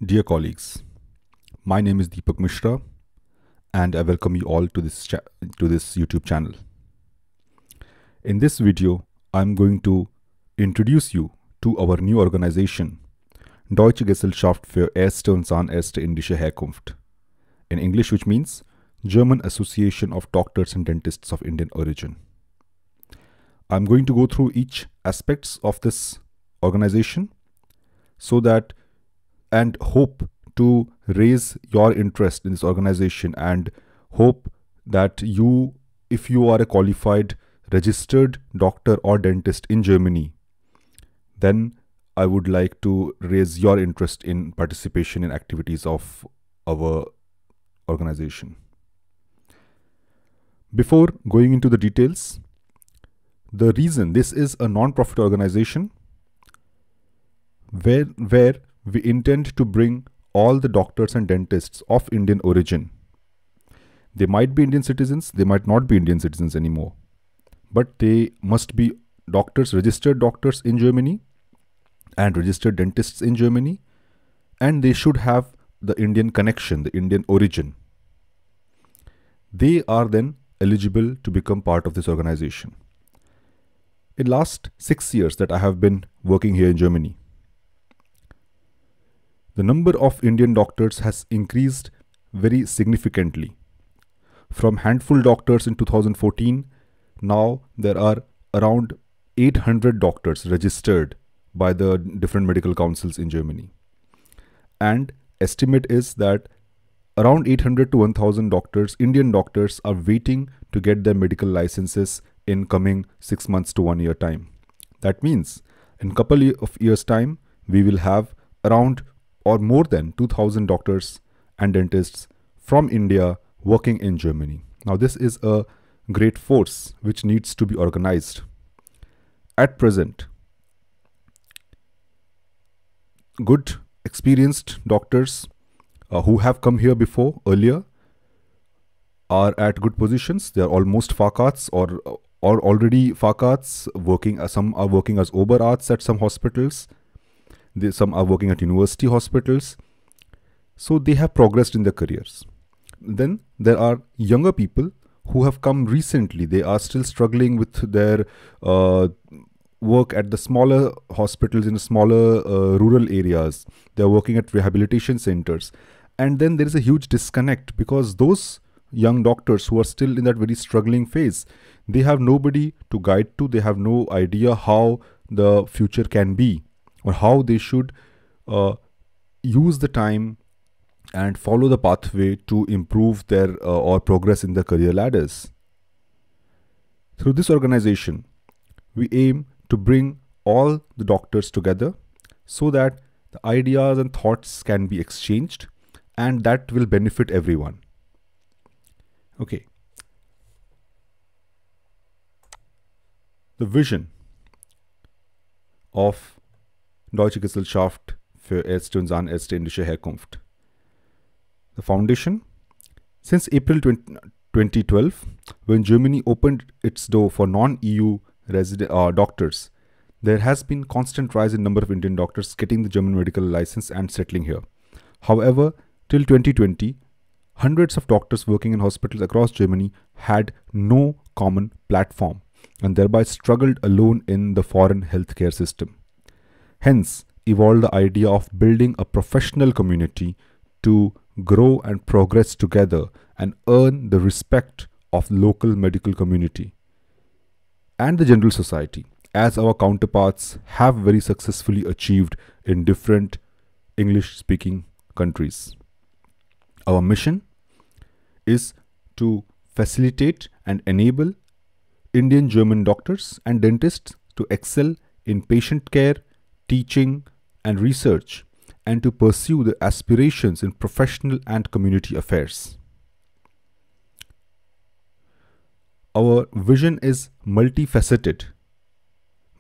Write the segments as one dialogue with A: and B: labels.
A: Dear colleagues, my name is Deepak Mishra and I welcome you all to this YouTube channel. In this video, I'm going to introduce you to our new organization, Deutsche Gesellschaft für Erste und Zahnärzte indischer Herkunft, in English which means German Association of Doctors and Dentists of Indian Origin. I'm going to go through each aspects of this organization so that and hope to raise your interest in this organization and hope that you, if you are a qualified registered doctor or dentist in Germany, then I would like to raise your interest in participation in activities of our organization. Before going into the details, the reason this is a non-profit organization where we intend to bring all the doctors and dentists of Indian origin. They might be Indian citizens, they might not be Indian citizens anymore, but they must be doctors, registered doctors in Germany and registered dentists in Germany, and they should have the Indian connection, the Indian origin. They are then eligible to become part of this organization. In last 6 years that I have been working here in Germany, the number of Indian doctors has increased very significantly. From handful doctors in 2014, now there are around 800 doctors registered by the different medical councils in Germany. And estimate is that around 800 to 1000 doctors, Indian doctors, are waiting to get their medical licenses in coming 6 months to 1 year time. That means in couple of years time, we will have around or more than 2000 doctors and dentists from India working in Germany. Now this is a great force which needs to be organized. At present, good experienced doctors who have come here before earlier are at good positions. They are almost Facharts or already Facharts working. Some are working as Oberarzt at some hospitals. Some are working at university hospitals. So they have progressed in their careers. Then there are younger people who have come recently. They are still struggling with their work at the smaller hospitals in the smaller rural areas. They are working at rehabilitation centers. And then there is a huge disconnect because those young doctors who are still in that very struggling phase, they have nobody to guide to. They have no idea how the future can be, or how they should use the time and follow the pathway to improve their or progress in their career ladders. Through this organization, we aim to bring all the doctors together so that the ideas and thoughts can be exchanged, and that will benefit everyone. Okay. The vision of Deutsche Gesellschaft für Erste und Zahnärzte indischer Herkunft. The foundation, since April 2012, when Germany opened its door for non-EU doctors, there has been constant rise in number of Indian doctors getting the German medical license and settling here. However, till 2020, hundreds of doctors working in hospitals across Germany had no common platform and thereby struggled alone in the foreign healthcare system. Hence, evolved the idea of building a professional community to grow and progress together and earn the respect of the local medical community and the general society, as our counterparts have very successfully achieved in different English-speaking countries. Our mission is to facilitate and enable Indian German doctors and dentists to excel in patient care, teaching and research, and to pursue their aspirations in professional and community affairs. Our vision is multifaceted,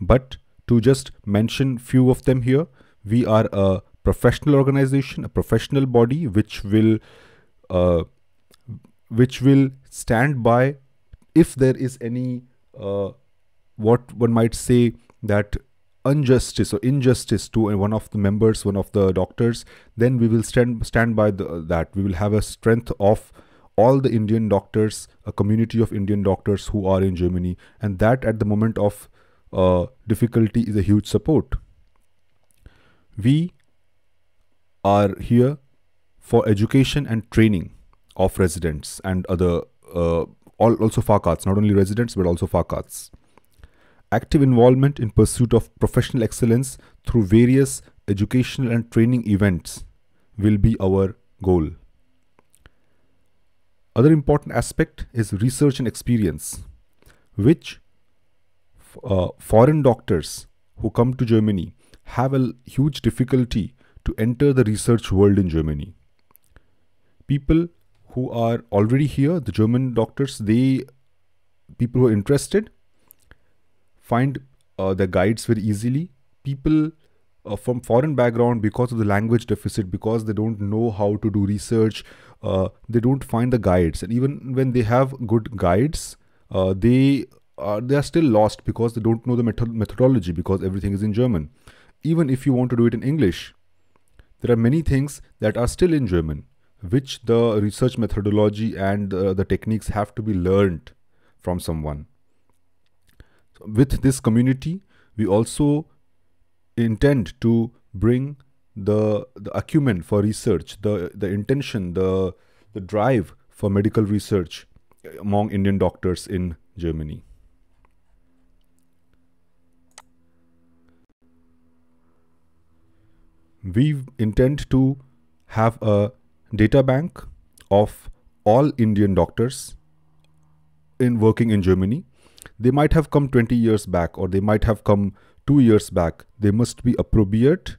A: but to just mention few of them here, we are a professional organization, a professional body which will stand by if there is any what one might say that injustice or injustice to one of the members, one of the doctors, then we will stand by that. We will have a strength of all the Indian doctors, a community of Indian doctors who are in Germany, and that at the moment of difficulty is a huge support. We are here for education and training of residents and other also FACATs, not only residents but also FACATs. Active involvement in pursuit of professional excellence through various educational and training events will be our goal. Other important aspect is research and experience, which foreign doctors who come to Germany have a huge difficulty to enter the research world in Germany. People who are already here, the German doctors, people who are interested, find the guides very easily. People from foreign background, because of the language deficit, because they don't know how to do research, they don't find the guides. And even when they have good guides, they are still lost because they don't know the methodology, because everything is in German. Even if you want to do it in English, there are many things that are still in German, which the research methodology and the techniques have to be learned from someone. So with this community, we also intend to bring the acumen for research, the intention, the drive for medical research among Indian doctors in Germany. We intend to have a data bank of all Indian doctors working in Germany. They might have come 20 years back, or they might have come 2 years back. They must be appropriate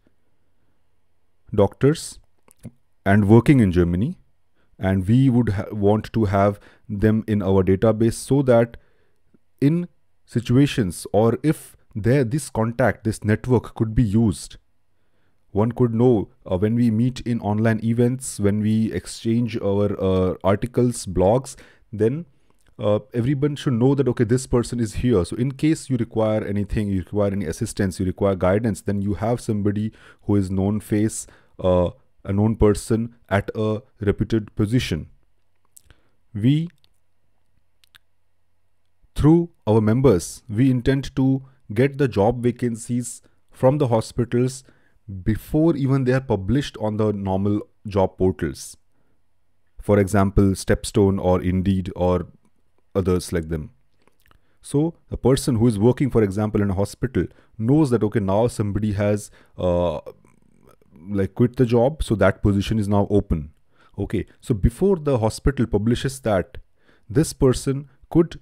A: doctors and working in Germany, and we would want to have them in our database, so that in situations, or if this network could be used, one could know when we meet in online events, when we exchange our articles, blogs, then everyone should know that, okay, this person is here. So in case you require anything, you require any assistance, you require guidance, then you have somebody who is known face, a known person at a reputed position. We, through our members, we intend to get the job vacancies from the hospitals before even they are published on the normal job portals. For example, Stepstone or Indeed or others like them. So the person who is working, for example, in a hospital knows that, okay, now somebody has quit the job, so that position is now open. Okay, so before the hospital publishes that, this person could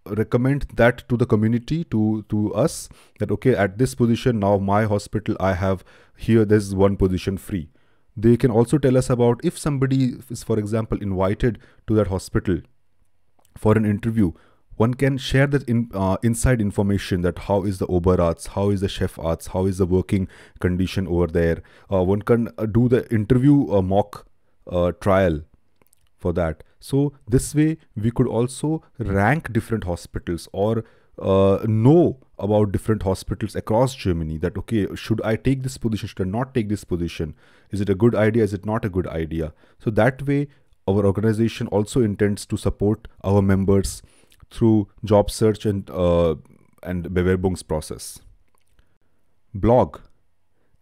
A: recommend that to the community, to us, that, okay, at this position, now my hospital, I have here, there's one position free. They can also tell us about if somebody is, for example, invited to that hospital for an interview, one can share that inside information, that how is the Oberarzt, how is the Chefarzt, how is the working condition over there. One can do the interview mock trial for that. So this way we could also rank different hospitals, or know about different hospitals across Germany, that, okay, should I take this position, should I not take this position, is it a good idea, is it not a good idea. So that way our organization also intends to support our members through job search and Bewerbungs process. Blog,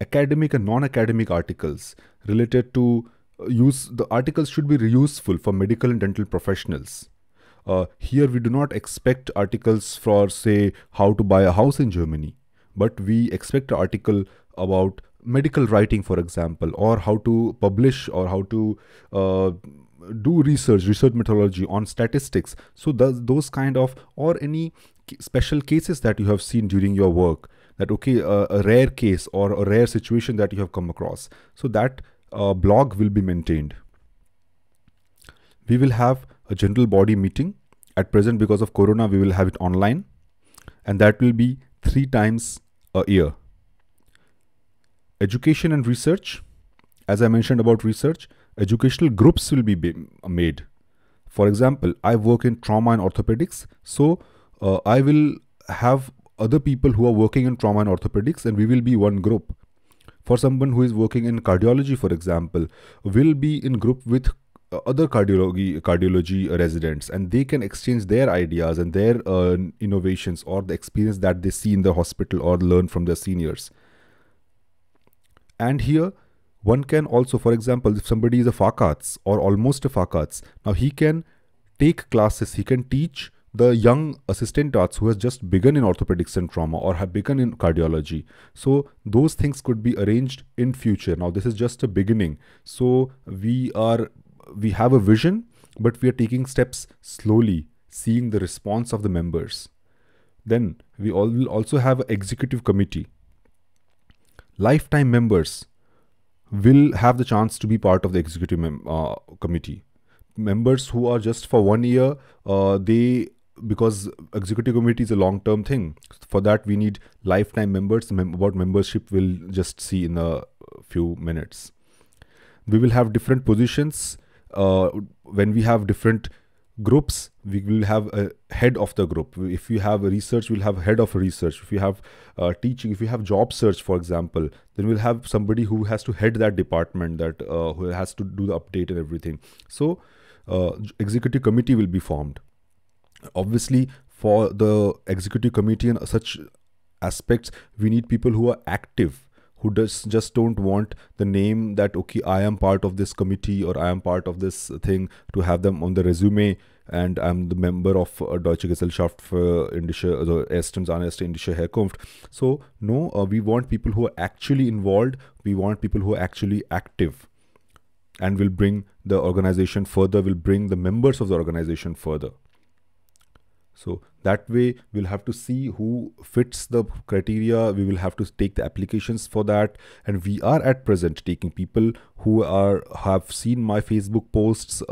A: academic and non-academic articles related to the articles should be useful for medical and dental professionals. Here we do not expect articles for, say, how to buy a house in Germany, but we expect an article about medical writing, for example, or how to publish, or how to do research methodology on statistics. So those kind of, or any special cases that you have seen during your work, that, okay, a rare case or a rare situation that you have come across. So that blog will be maintained. We will have a general body meeting. At present, because of Corona, we will have it online, and that will be 3 times a year. Education and research. As I mentioned about research, educational groups will be made. For example, I work in trauma and orthopedics, so I will have other people who are working in trauma and orthopedics, and we will be one group. For someone who is working in cardiology, for example, will be in group with other cardiology residents, and they can exchange their ideas and their innovations or the experience that they see in the hospital or learn from their seniors. And here one can also, for example, if somebody is a FACATS or almost a FACATS, now he can take classes, he can teach the young assistant arts who has just begun in orthopedics and trauma or have begun in cardiology. So those things could be arranged in future. Now this is just a beginning. So we have a vision, but we are taking steps slowly, seeing the response of the members. Then we will also have an executive committee. Lifetime members will have the chance to be part of the executive committee. Members who are just for 1 year, because executive committee is a long-term thing. For that, we need lifetime members. About membership, we'll just see in a few minutes. We will have different positions. When we have different groups, we will have a head of the group. If we have research, we'll have head of research. If we have teaching, if we have job search, for example, then we'll have somebody who has to head that department, that who has to do the update and everything. So executive committee will be formed. Obviously, for the executive committee and such aspects, we need people who are active, who just don't want the name that, okay, I am part of this committee or I am part of this thing, to have them on the resume, and I'm the member of Deutsche Gesellschaft für Indische, also Erste und Zahnärzte Indische Herkunft. So no, we want people who are actually involved. We want people who are actually active and will bring the organization further, will bring the members of the organization further. So that way we'll have to see who fits the criteria. We will have to take the applications for that. And we are at present taking people who have seen my Facebook posts.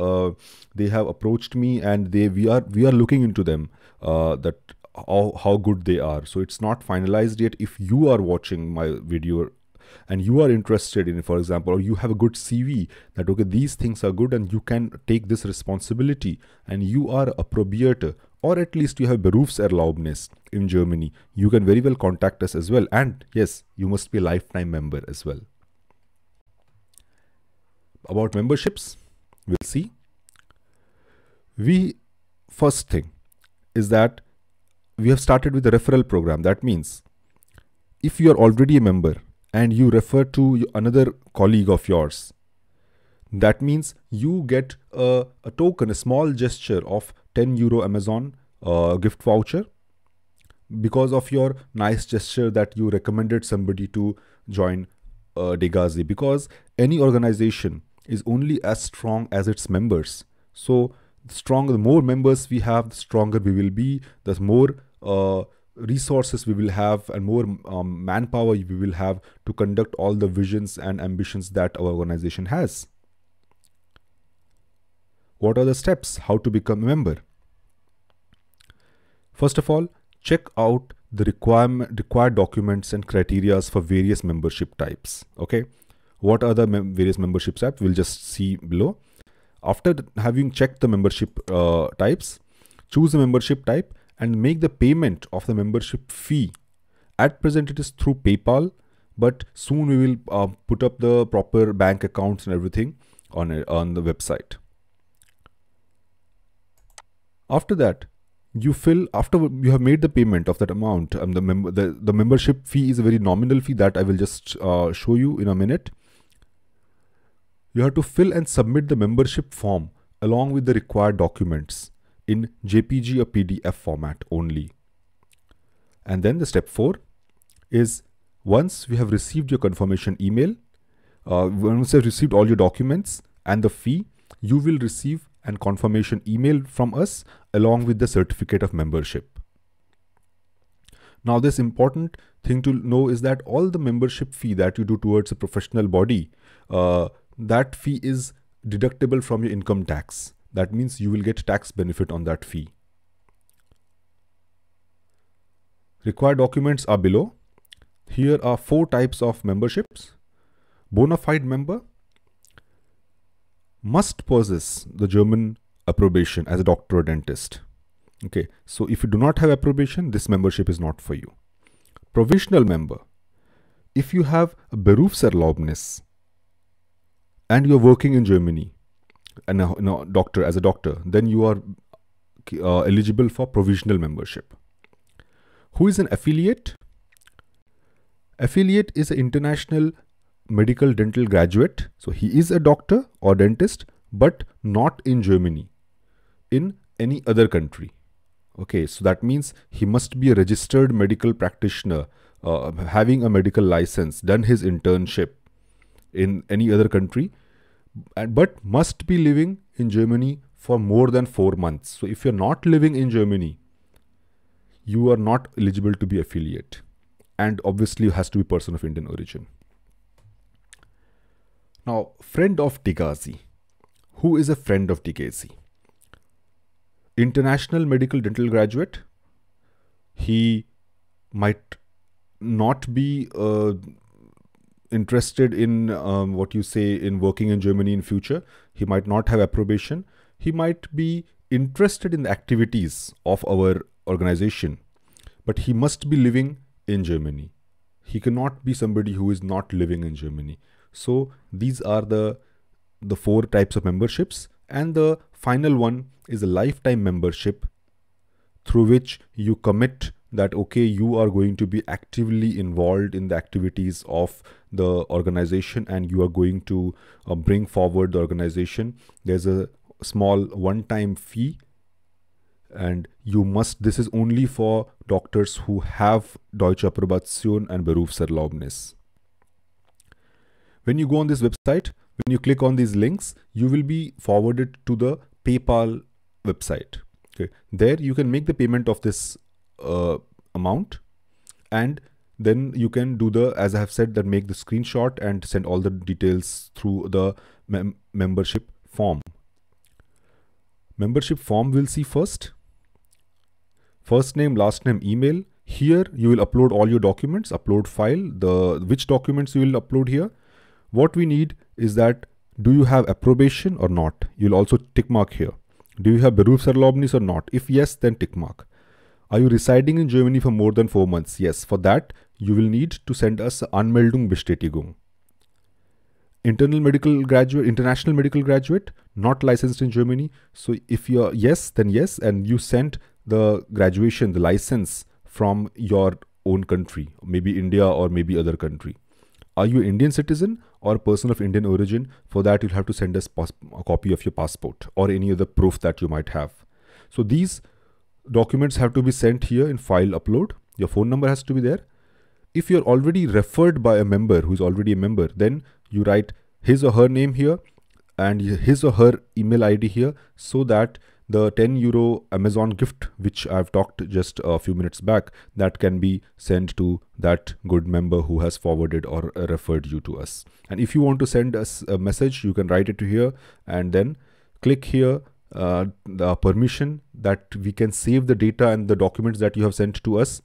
A: They have approached me, and we are looking into them, that how good they are. So it's not finalized yet. If you are watching my video and you are interested in, for example, or you have a good CV that, okay, these things are good and you can take this responsibility, and you are a probierte, or at least you have Berufserlaubnis in Germany, you can very well contact us as well. And yes, you must be a lifetime member as well. About memberships, we'll see. First thing is that we have started with a referral program. That means if you are already a member and you refer to another colleague of yours, that means you get a token, a small gesture of 10 euro Amazon gift voucher, because of your nice gesture that you recommended somebody to join Degazi. Because any organization is only as strong as its members. So the more members we have, the stronger we will be, the more resources we will have, and more manpower we will have to conduct all the visions and ambitions that our organization has. What are the steps? How to become a member? First of all, check out the required documents and criteria for various membership types. Okay, what are the various membership types? We'll just see below. After having checked the membership types, choose a membership type and make the payment of the membership fee. At present, it is through PayPal, but soon we will put up the proper bank accounts and everything on the website. After that, after you have made the payment of that amount, the membership fee is a very nominal fee that I will just show you in a minute. You have to fill and submit the membership form along with the required documents in JPG or PDF format only. And then the step 4 is, once we have received your confirmation email, once you have received all your documents and the fee, you will receive a confirmation email from us along with the certificate of membership. Now, this important thing to know is that all the membership fee that you do towards a professional body, that fee is deductible from your income tax. That means you will get tax benefit on that fee. Required documents are below. Here are 4 types of memberships. Bona fide member must possess the German approbation as a doctor or dentist. Okay, so if you do not have approbation, this membership is not for you. Provisional member. If you have a Berufserlaubnis and you're working in Germany and as a doctor, then you are eligible for provisional membership. Who is an affiliate? Affiliate is an international medical dental graduate. So he is a doctor or dentist, but not in Germany, in any other country. Okay, so that means he must be a registered medical practitioner, having a medical license, done his internship in any other country, but must be living in Germany for more than 4 months. So if you're not living in Germany, you are not eligible to be affiliate. And obviously has to be person of Indian origin. Now, friend of Digazi. Who is a friend of Digazi? International medical dental graduate. He might not be interested in in working in Germany in future. He might not have approbation. He might be interested in the activities of our organization, but he must be living in Germany. He cannot be somebody who is not living in Germany. So these are the 4 types of memberships, and the final one is a lifetime membership through which you commit that, okay, you are going to be actively involved in the activities of the organization and you are going to bring forward the organization. There's a small one-time fee, and this is only for doctors who have Deutsche Approbation and Berufserlaubnis. When you go on this website, when you click on these links, you will be forwarded to the PayPal website. Okay, there you can make the payment of this amount, and then you can do as I have said, that make the screenshot and send all the details through the membership form. Membership form we'll see first. First name, last name, email. Here you will upload all your documents, upload file, which documents you will upload here. What we need is that, do you have approbation or not? You'll also tick mark here. Do you have Berufserlaubnis or not? If yes, then tick mark. Are you residing in Germany for more than 4 months? Yes. For that, you will need to send us Anmeldung Bestätigung. International medical graduate, not licensed in Germany. So if you're yes, then yes, and you sent the graduation, the license from your own country, maybe India or maybe other country. Are you an Indian citizen or a person of Indian origin? For that, you'll have to send us a copy of your passport or any other proof that you might have. So these documents have to be sent here in file upload. Your phone number has to be there. If you're already referred by a member who's already a member, then you write his or her name here and his or her email ID here, so that the €10 Amazon gift, which I've talked just a few minutes back, that can be sent to that good member who has forwarded or referred you to us. And if you want to send us a message, you can write it to here and then click here the permission that we can save the data and the documents that you have sent to us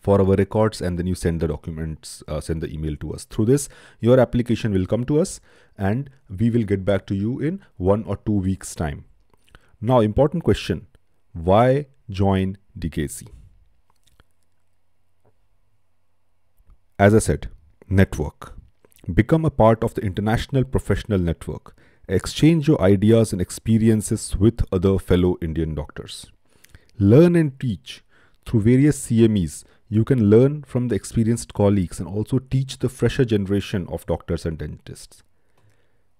A: for our records, and then you send the documents, send the email to us. Through this, your application will come to us and we will get back to you in 1 or 2 weeks' time. Now, important question, why join DKC? As I said, network. Become a part of the international professional network. Exchange your ideas and experiences with other fellow Indian doctors. Learn and teach. Through various CMEs, you can learn from the experienced colleagues and also teach the fresher generation of doctors and dentists.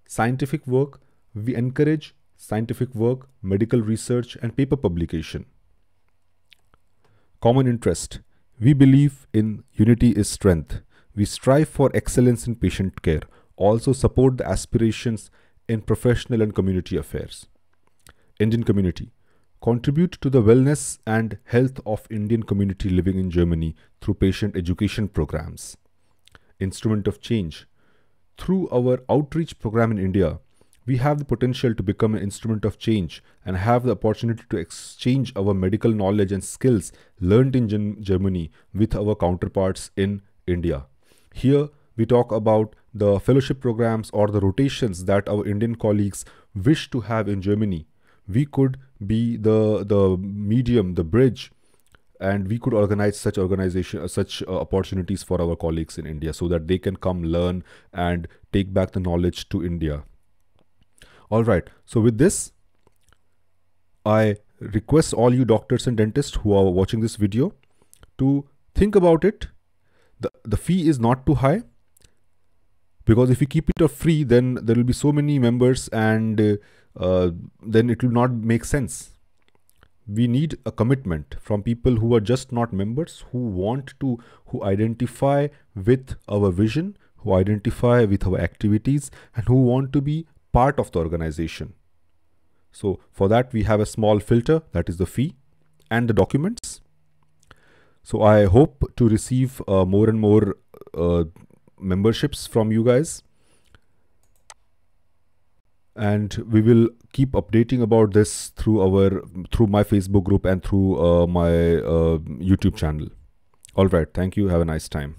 A: Scientific work. We encourage scientific work, medical research, and paper publication. Common interest. We believe in unity is strength. We strive for excellence in patient care. Also support the aspirations in professional and community affairs. Indian community. Contribute to the wellness and health of Indian community living in Germany through patient education programs. Instrument of change. Through our outreach program in India, we have the potential to become an instrument of change and have the opportunity to exchange our medical knowledge and skills learned in Germany with our counterparts in India. Here, we talk about the fellowship programs or the rotations that our Indian colleagues wish to have in Germany. We could be the medium, the bridge, and we could organize such opportunities for our colleagues in India so that they can come learn and take back the knowledge to India. All right, so with this, I request all you doctors and dentists who are watching this video to think about it. The fee is not too high, because if you keep it free, then there will be so many members, and then it will not make sense. We need a commitment from people who are just not members, who identify with our vision, who identify with our activities, and who want to be part of the organization. So for that, we have a small filter, that is the fee and the documents. So I hope to receive more and more memberships from you guys, and we will keep updating about this through my Facebook group and through my YouTube channel. All right, thank you, have a nice time.